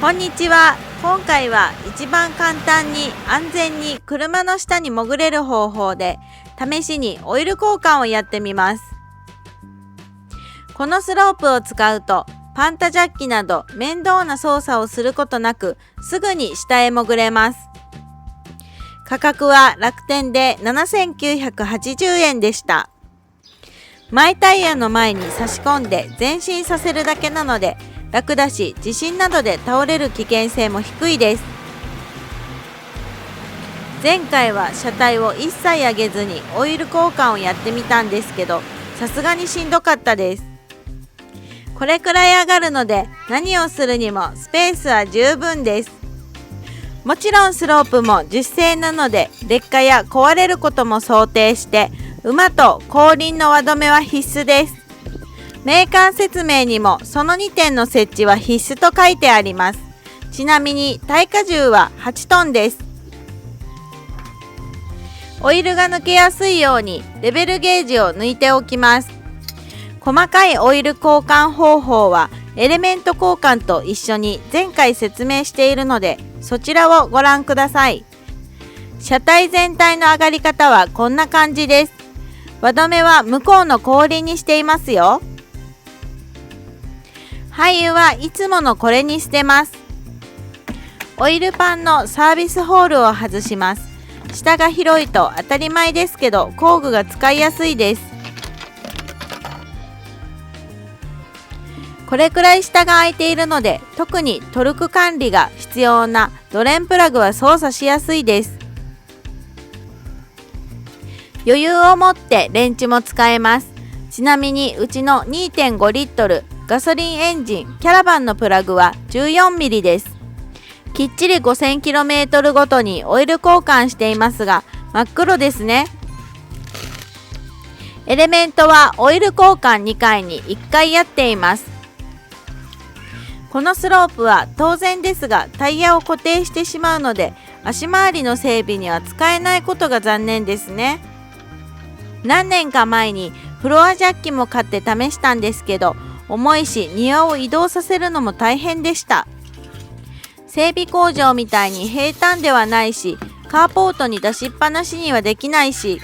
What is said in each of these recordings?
こんにちは。今回は一番簡単に安全に車の下に潜れる方法で試しにオイル交換をやってみます。このスロープを使うとパンタジャッキなど面倒な操作をすることなくすぐに下へ潜れます。価格は楽天で7980円でした。マイタイヤの前に差し込んで前進させるだけなので楽だし、地震などで倒れる危険性も低いです。前回は車体を一切上げずにオイル交換をやってみたんですけど、さすがにしんどかったです。これくらい上がるので何をするにもスペースは十分です。もちろんスロープも樹脂製なので劣化や壊れることも想定して馬と後輪の輪止めは必須です。メーカー説明にもその2点の設置は必須と書いてあります。ちなみに耐荷重は8トンです。オイルが抜けやすいようにレベルゲージを抜いておきます。細かいオイル交換方法はエレメント交換と一緒に前回説明しているのでそちらをご覧ください。車体全体の上がり方はこんな感じです。輪止めは向こうの後輪にしていますよ。廃油はいつものこれに捨てます。オイルパンのサービスホールを外します。下が広いと当たり前ですけど工具が使いやすいです。これくらい下が空いているので特にトルク管理が必要なドレンプラグは操作しやすいです。余裕を持ってレンチも使えます。ちなみにうちの 2.5 リットルガソリンエンジンキャラバンのプラグは 14mm です。きっちり 5000km ごとにオイル交換していますが真っ黒ですね。エレメントはオイル交換2回に1回やっています。このスロープは当然ですがタイヤを固定してしまうので足回りの整備には使えないことが残念ですね。何年か前にフロアジャッキも買って試したんですけど重いし庭を移動させるのも大変でした。整備工場みたいに平坦ではないしカーポートに出しっぱなしにはできないし、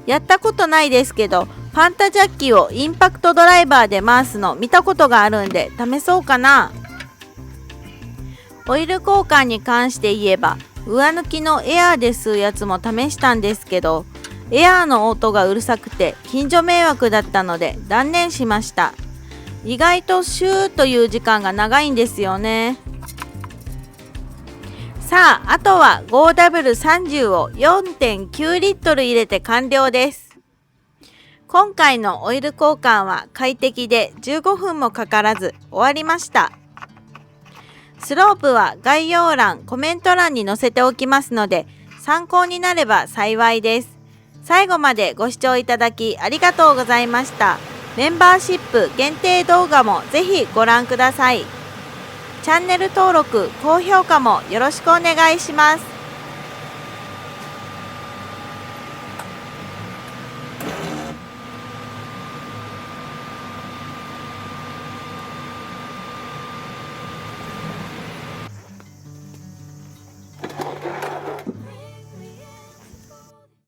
やったことないですけどパンタジャッキをインパクトドライバーで回すの見たことがあるんで試そうかな。オイル交換に関して言えば上抜きのエアーで吸うやつも試したんですけどエアーの音がうるさくて近所迷惑だったので断念しました。意外とシューという時間が長いんですよね。さあ、あとは 5W30 を 4.9 リットル入れて完了です。今回のオイル交換は快適で15分もかからず終わりました。スロープは概要欄、コメント欄に載せておきますので参考になれば幸いです。最後までご視聴いただきありがとうございました。メンバーシップ限定動画もぜひご覧ください。チャンネル登録、高評価もよろしくお願いします。